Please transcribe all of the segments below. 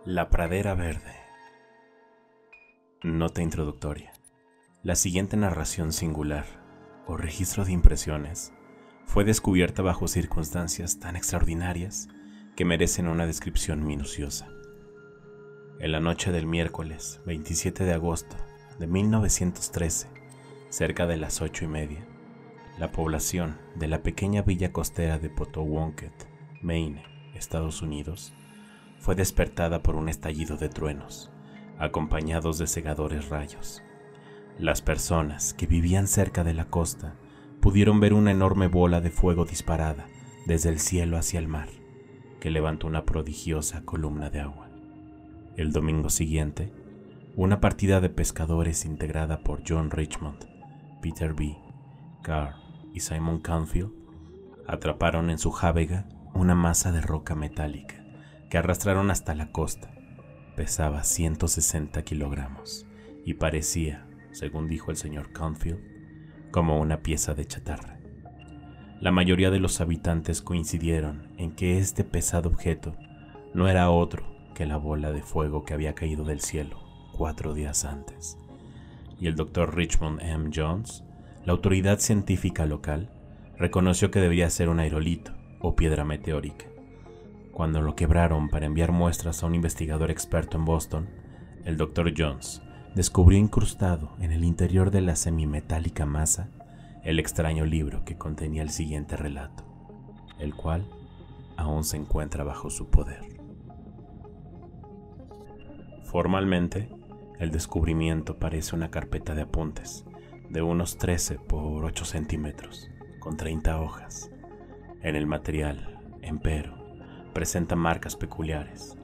La pradera verde. Nota introductoria. La siguiente narración singular, o registro de impresiones, fue descubierta bajo circunstancias tan extraordinarias que merecen una descripción minuciosa. En la noche del miércoles 27 de agosto de 1913, cerca de las 8:30, la población de la pequeña villa costera de Potawatomi, Maine, Estados Unidos, fue despertada por un estallido de truenos, acompañados de cegadores rayos. Las personas que vivían cerca de la costa pudieron ver una enorme bola de fuego disparada desde el cielo hacia el mar, que levantó una prodigiosa columna de agua. El domingo siguiente, una partida de pescadores integrada por John Richmond, Peter B. Carr y Simon Canfield atraparon en su jávega una masa de roca metálica que arrastraron hasta la costa. Pesaba 160 kilogramos y parecía, según dijo el señor Canfield, como una pieza de chatarra. La mayoría de los habitantes coincidieron en que este pesado objeto no era otro que la bola de fuego que había caído del cielo 4 días antes. Y el Dr. Richmond M. Jones, la autoridad científica local, reconoció que debía ser un aerolito o piedra meteórica. Cuando lo quebraron para enviar muestras a un investigador experto en Boston, el Dr. Jones descubrió incrustado en el interior de la semimetálica masa el extraño libro que contenía el siguiente relato, el cual aún se encuentra bajo su poder. Formalmente, el descubrimiento parece una carpeta de apuntes de unos 13 por 8 centímetros, con 30 hojas. En el material, empero, presenta marcas peculiares.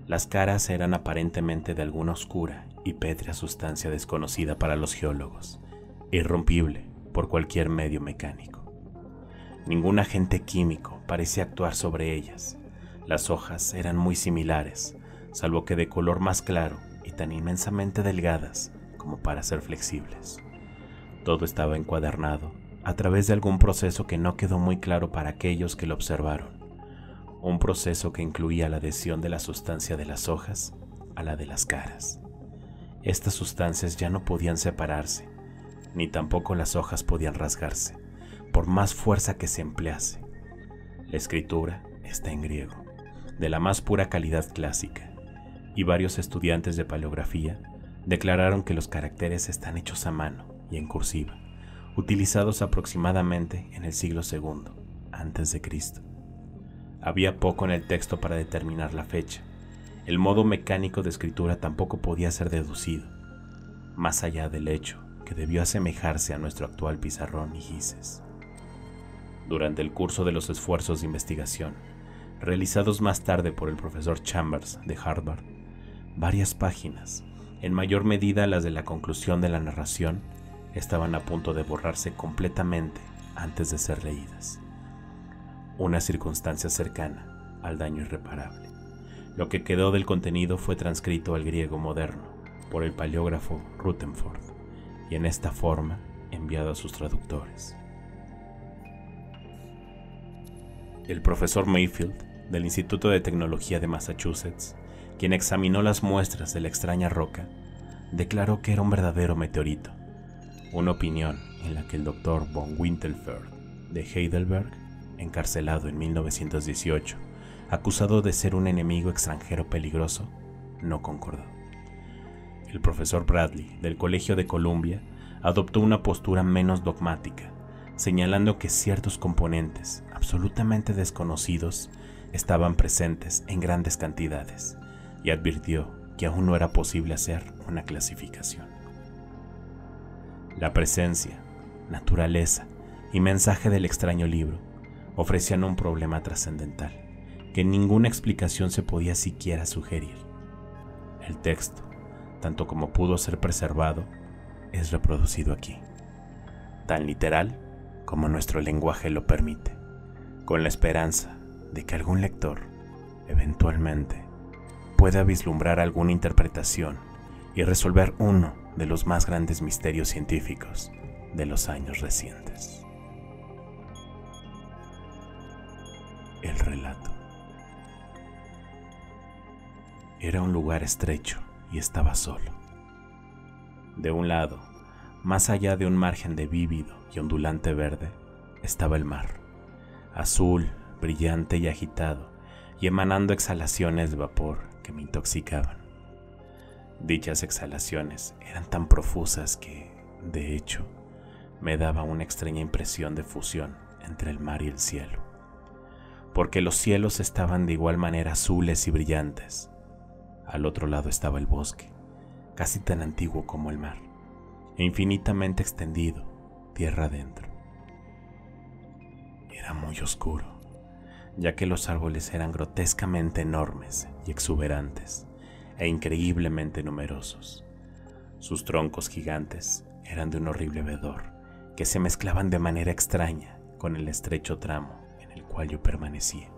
Las caras eran aparentemente de alguna oscura y pétrea sustancia desconocida para los geólogos, irrompible por cualquier medio mecánico. Ningún agente químico parecía actuar sobre ellas. Las hojas eran muy similares, salvo que de color más claro y tan inmensamente delgadas como para ser flexibles. Todo estaba encuadernado a través de algún proceso que no quedó muy claro para aquellos que lo observaron. Un proceso que incluía la adhesión de la sustancia de las hojas a la de las caras. Estas sustancias ya no podían separarse, ni tampoco las hojas podían rasgarse, por más fuerza que se emplease. La escritura está en griego, de la más pura calidad clásica, y varios estudiantes de paleografía declararon que los caracteres están hechos a mano y en cursiva, utilizados aproximadamente en el siglo II a.C. Había poco en el texto para determinar la fecha. El modo mecánico de escritura tampoco podía ser deducido, más allá del hecho que debió asemejarse a nuestro actual pizarrón y gises. Durante el curso de los esfuerzos de investigación, realizados más tarde por el profesor Chambers de Harvard, varias páginas, en mayor medida las de la conclusión de la narración, estaban a punto de borrarse completamente antes de ser leídas. Una circunstancia cercana al daño irreparable. Lo que quedó del contenido fue transcrito al griego moderno por el paleógrafo Rutherford y en esta forma enviado a sus traductores. El profesor Mayfield del Instituto de Tecnología de Massachusetts, quien examinó las muestras de la extraña roca, declaró que era un verdadero meteorito, una opinión en la que el Dr. von Winterfeld de Heidelberg, encarcelado en 1918, acusado de ser un enemigo extranjero peligroso, no concordó. El profesor Bradley del Colegio de Columbia adoptó una postura menos dogmática, señalando que ciertos componentes absolutamente desconocidos estaban presentes en grandes cantidades y advirtió que aún no era posible hacer una clasificación. La presencia, naturaleza y mensaje del extraño libro ofrecían un problema trascendental que ninguna explicación se podía siquiera sugerir. El texto, tanto como pudo ser preservado, es reproducido aquí, tan literal como nuestro lenguaje lo permite, con la esperanza de que algún lector, eventualmente, pueda vislumbrar alguna interpretación y resolver uno de los más grandes misterios científicos de los años recientes. El relato. Era un lugar estrecho y estaba solo. De un lado, más allá de un margen de vívido y ondulante verde, estaba el mar, azul, brillante y agitado, y emanando exhalaciones de vapor que me intoxicaban. Dichas exhalaciones eran tan profusas que, de hecho, me daba una extraña impresión de fusión entre el mar y el cielo, porque los cielos estaban de igual manera azules y brillantes. Al otro lado estaba el bosque, casi tan antiguo como el mar, e infinitamente extendido, tierra adentro. Era muy oscuro, ya que los árboles eran grotescamente enormes y exuberantes, e increíblemente numerosos. Sus troncos gigantes eran de un horrible vedor, que se mezclaban de manera extraña con el estrecho tramo en el cual yo permanecía.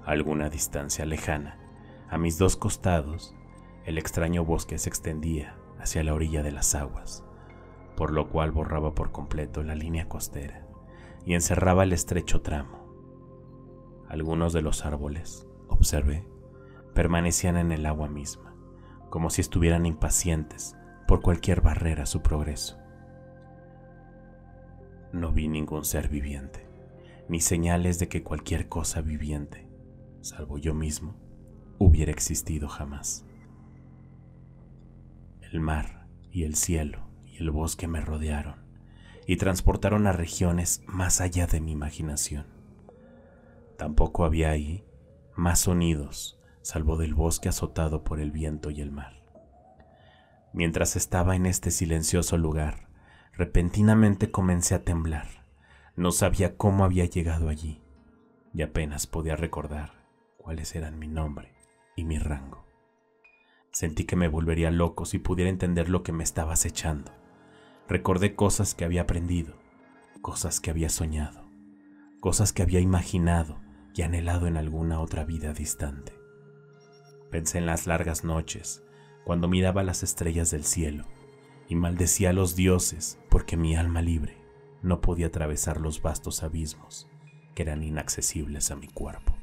A alguna distancia lejana, a mis dos costados, el extraño bosque se extendía hacia la orilla de las aguas, por lo cual borraba por completo la línea costera y encerraba el estrecho tramo. Algunos de los árboles, observé, permanecían en el agua misma, como si estuvieran impacientes por cualquier barrera a su progreso. No vi ningún ser viviente, ni señales de que cualquier cosa viviente, salvo yo mismo, hubiera existido jamás. El mar y el cielo y el bosque me rodearon y transportaron a regiones más allá de mi imaginación. Tampoco había ahí más sonidos, salvo del bosque azotado por el viento y el mar. Mientras estaba en este silencioso lugar, repentinamente comencé a temblar. No sabía cómo había llegado allí y apenas podía recordar cuáles eran mi nombre y mi rango. Sentí que me volvería loco si pudiera entender lo que me estaba acechando. Recordé cosas que había aprendido, cosas que había soñado, cosas que había imaginado y anhelado en alguna otra vida distante. Pensé en las largas noches, cuando miraba las estrellas del cielo y maldecía a los dioses porque mi alma libre no podía atravesar los vastos abismos que eran inaccesibles a mi cuerpo.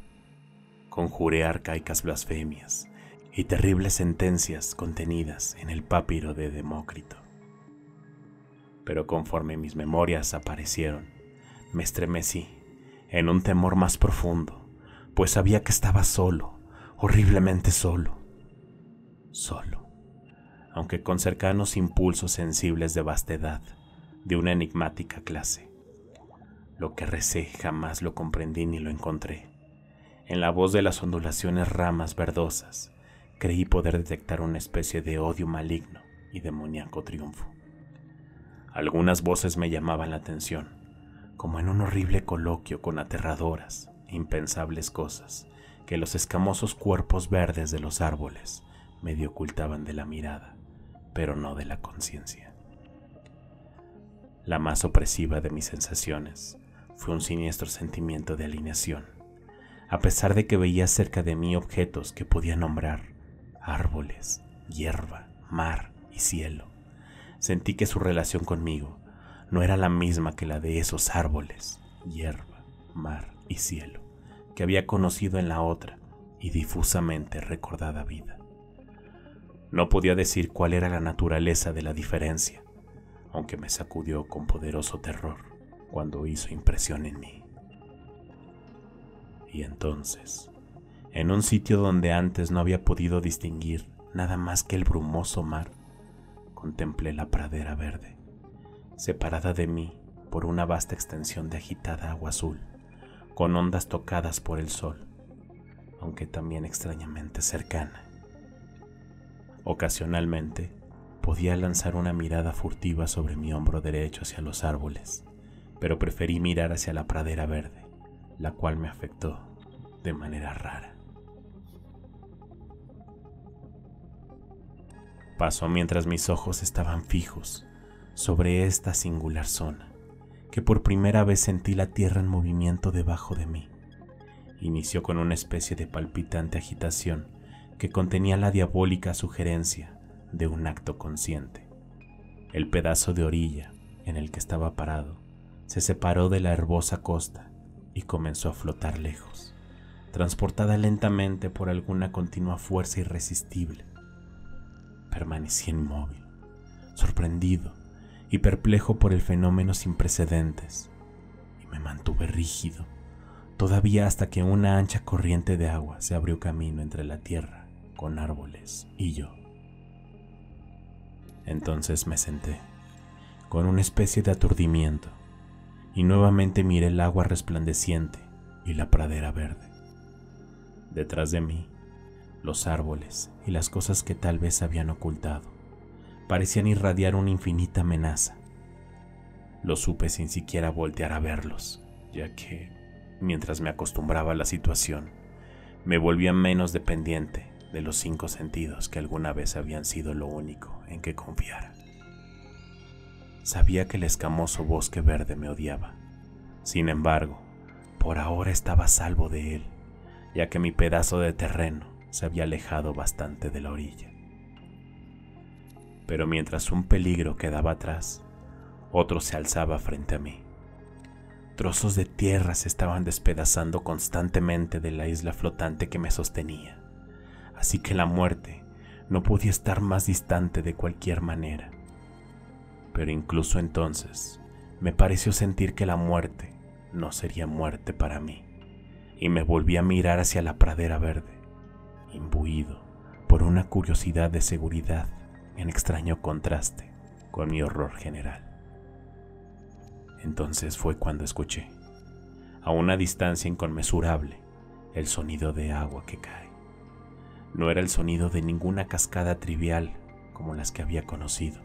Conjuré arcaicas blasfemias y terribles sentencias contenidas en el papiro de Demócrito. Pero conforme mis memorias aparecieron, me estremecí en un temor más profundo, pues sabía que estaba solo, horriblemente solo, aunque con cercanos impulsos sensibles de vastedad, de una enigmática clase. Lo que recé jamás lo comprendí ni lo encontré. En la voz de las ondulaciones ramas verdosas, creí poder detectar una especie de odio maligno y demoníaco triunfo. Algunas voces me llamaban la atención, como en un horrible coloquio con aterradoras e impensables cosas que los escamosos cuerpos verdes de los árboles medio ocultaban de la mirada, pero no de la conciencia. La más opresiva de mis sensaciones fue un siniestro sentimiento de alienación, a pesar de que veía cerca de mí objetos que podía nombrar: árboles, hierba, mar y cielo. Sentí que su relación conmigo no era la misma que la de esos árboles, hierba, mar y cielo que había conocido en la otra y difusamente recordada vida. No podía decir cuál era la naturaleza de la diferencia, aunque me sacudió con poderoso terror cuando hizo impresión en mí. Y entonces, en un sitio donde antes no había podido distinguir nada más que el brumoso mar, contemplé la pradera verde, separada de mí por una vasta extensión de agitada agua azul, con ondas tocadas por el sol, aunque también extrañamente cercana. Ocasionalmente podía lanzar una mirada furtiva sobre mi hombro derecho hacia los árboles, pero preferí mirar hacia la pradera verde, la cual me afectó de manera rara. Pasó mientras mis ojos estaban fijos sobre esta singular zona, que por primera vez sentí la tierra en movimiento debajo de mí. Inició con una especie de palpitante agitación que contenía la diabólica sugerencia de un acto consciente. El pedazo de orilla en el que estaba parado se separó de la herbosa costa y comenzó a flotar lejos, transportada lentamente por alguna continua fuerza irresistible. Permanecí inmóvil, sorprendido y perplejo por el fenómeno sin precedentes, y me mantuve rígido, todavía hasta que una ancha corriente de agua se abrió camino entre la tierra con árboles y yo. Entonces me senté, con una especie de aturdimiento, y nuevamente miré el agua resplandeciente y la pradera verde. Detrás de mí, los árboles y las cosas que tal vez habían ocultado parecían irradiar una infinita amenaza. Lo supe sin siquiera voltear a verlos, ya que, mientras me acostumbraba a la situación, me volvía menos dependiente de los 5 sentidos que alguna vez habían sido lo único en que confiara. Sabía que el escamoso bosque verde me odiaba. Sin embargo, por ahora estaba a salvo de él, ya que mi pedazo de terreno se había alejado bastante de la orilla. Pero mientras un peligro quedaba atrás, otro se alzaba frente a mí. Trozos de tierra se estaban despedazando constantemente de la isla flotante que me sostenía, así que la muerte no podía estar más distante de cualquier manera. Pero incluso entonces me pareció sentir que la muerte no sería muerte para mí, y me volví a mirar hacia la pradera verde, imbuido por una curiosidad de seguridad en extraño contraste con mi horror general. Entonces fue cuando escuché, a una distancia inconmensurable, el sonido de agua que cae. No era el sonido de ninguna cascada trivial como las que había conocido,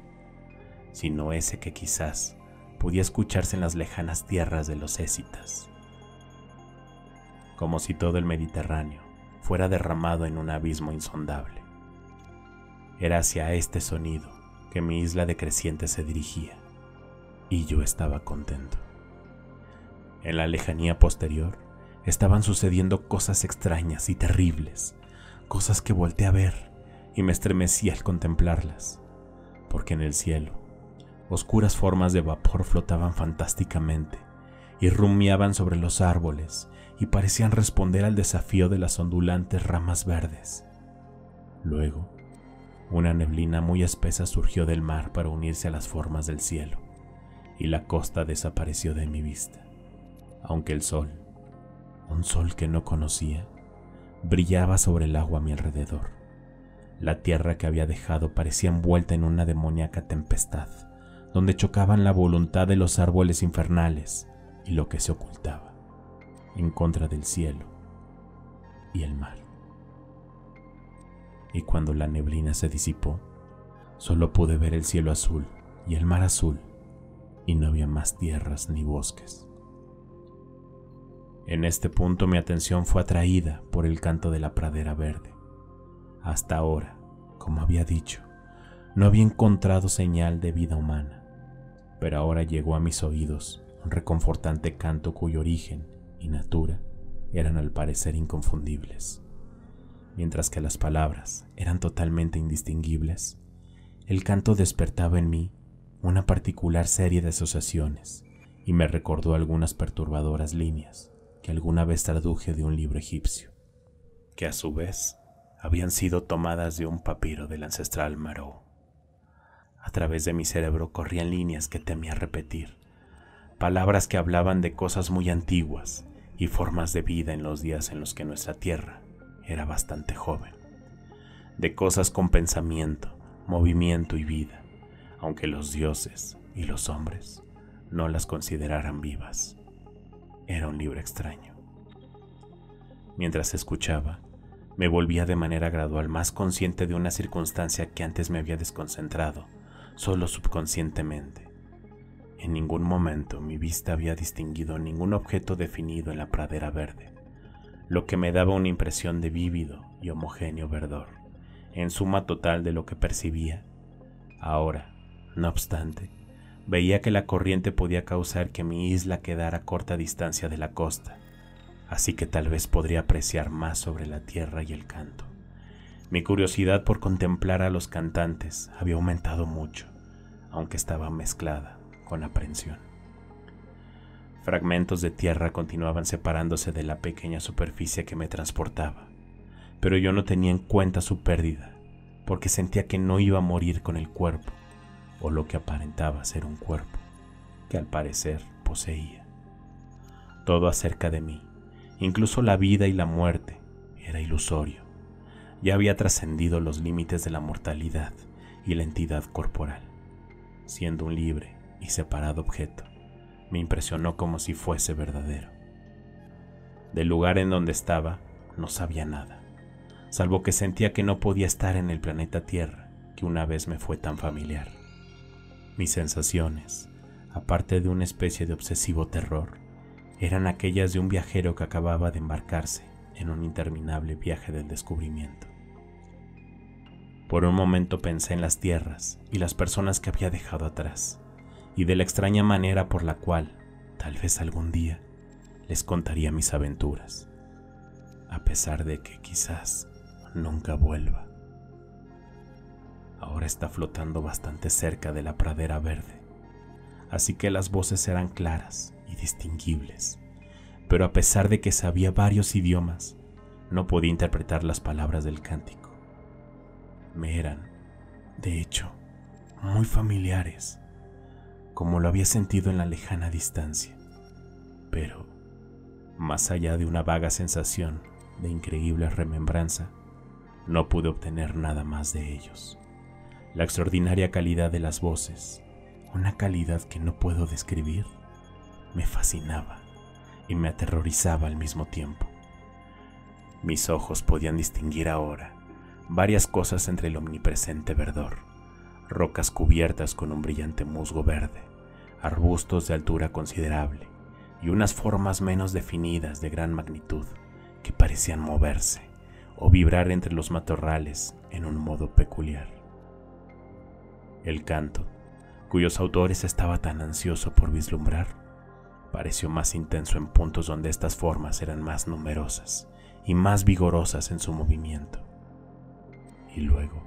sino ese que quizás podía escucharse en las lejanas tierras de los escitas, como si todo el Mediterráneo fuera derramado en un abismo insondable. Era hacia este sonido que mi isla decreciente se dirigía, y yo estaba contento. En la lejanía posterior estaban sucediendo cosas extrañas y terribles, cosas que volteé a ver y me estremecí al contemplarlas, porque en el cielo oscuras formas de vapor flotaban fantásticamente y rumiaban sobre los árboles y parecían responder al desafío de las ondulantes ramas verdes. Luego, una neblina muy espesa surgió del mar para unirse a las formas del cielo, y la costa desapareció de mi vista, aunque el sol, un sol que no conocía, brillaba sobre el agua a mi alrededor. La tierra que había dejado parecía envuelta en una demoníaca tempestad, donde chocaban la voluntad de los árboles infernales y lo que se ocultaba, en contra del cielo y el mar. Y cuando la neblina se disipó, solo pude ver el cielo azul y el mar azul, y no había más tierras ni bosques. En este punto mi atención fue atraída por el canto de la pradera verde. Hasta ahora, como había dicho, no había encontrado señal de vida humana, pero ahora llegó a mis oídos un reconfortante canto cuyo origen y natura eran al parecer inconfundibles. Mientras que las palabras eran totalmente indistinguibles, el canto despertaba en mí una particular serie de asociaciones y me recordó algunas perturbadoras líneas que alguna vez traduje de un libro egipcio, que a su vez habían sido tomadas de un papiro del ancestral Marou. A través de mi cerebro corrían líneas que temía repetir, palabras que hablaban de cosas muy antiguas y formas de vida en los días en los que nuestra tierra era bastante joven, de cosas con pensamiento, movimiento y vida, aunque los dioses y los hombres no las consideraran vivas. Era un libro extraño. Mientras escuchaba, me volvía de manera gradual más consciente de una circunstancia que antes me había desconcentrado, solo subconscientemente. En ningún momento mi vista había distinguido ningún objeto definido en la pradera verde, lo que me daba una impresión de vívido y homogéneo verdor, en suma total de lo que percibía. Ahora, no obstante, veía que la corriente podía causar que mi isla quedara a corta distancia de la costa, así que tal vez podría apreciar más sobre la tierra y el canto. Mi curiosidad por contemplar a los cantantes había aumentado mucho, aunque estaba mezclada con aprensión. Fragmentos de tierra continuaban separándose de la pequeña superficie que me transportaba, pero yo no tenía en cuenta su pérdida, porque sentía que no iba a morir con el cuerpo, o lo que aparentaba ser un cuerpo, que al parecer poseía. Todo acerca de mí, incluso la vida y la muerte, era ilusorio. Ya había trascendido los límites de la mortalidad y la entidad corporal. Siendo un libre y separado objeto, me impresionó como si fuese verdadero. Del lugar en donde estaba, no sabía nada, salvo que sentía que no podía estar en el planeta Tierra, que una vez me fue tan familiar. Mis sensaciones, aparte de una especie de obsesivo terror, eran aquellas de un viajero que acababa de embarcarse en un interminable viaje del descubrimiento. Por un momento pensé en las tierras y las personas que había dejado atrás, y de la extraña manera por la cual, tal vez algún día, les contaría mis aventuras, a pesar de que quizás nunca vuelva. Ahora está flotando bastante cerca de la pradera verde, así que las voces eran claras y distinguibles, pero a pesar de que sabía varios idiomas, no podía interpretar las palabras del cántico. Me eran, de hecho, muy familiares, como lo había sentido en la lejana distancia, pero, más allá de una vaga sensación de increíble remembranza, no pude obtener nada más de ellos. La extraordinaria calidad de las voces, una calidad que no puedo describir, me fascinaba y me aterrorizaba al mismo tiempo. Mis ojos podían distinguir ahora varias cosas entre el omnipresente verdor: rocas cubiertas con un brillante musgo verde, arbustos de altura considerable y unas formas menos definidas de gran magnitud que parecían moverse o vibrar entre los matorrales en un modo peculiar. El canto, cuyos autores estaba tan ansioso por vislumbrar, pareció más intenso en puntos donde estas formas eran más numerosas y más vigorosas en su movimiento. Y luego,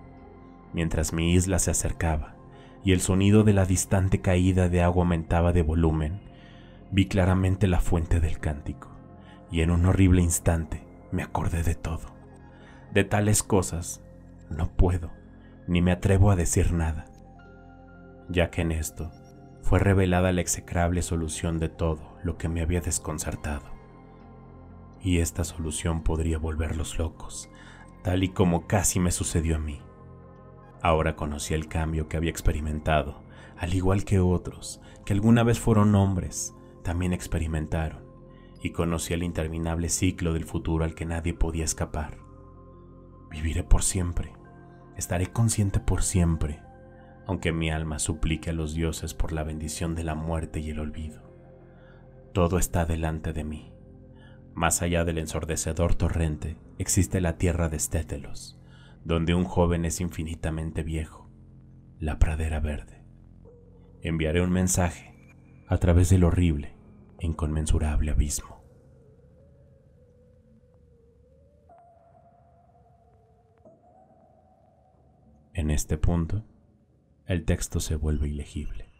mientras mi isla se acercaba y el sonido de la distante caída de agua aumentaba de volumen, vi claramente la fuente del cántico, y en un horrible instante me acordé de todo. De tales cosas no puedo ni me atrevo a decir nada, ya que en esto fue revelada la execrable solución de todo lo que me había desconcertado. Y esta solución podría volverlos locos, tal y como casi me sucedió a mí. Ahora conocía el cambio que había experimentado, al igual que otros que alguna vez fueron hombres, también experimentaron, y conocía el interminable ciclo del futuro al que nadie podía escapar. Viviré por siempre, estaré consciente por siempre, aunque mi alma suplique a los dioses por la bendición de la muerte y el olvido. Todo está delante de mí. Más allá del ensordecedor torrente existe la tierra de Stételos, donde un joven es infinitamente viejo, la pradera verde. Enviaré un mensaje a través del horrible e inconmensurable abismo. En este punto, el texto se vuelve ilegible.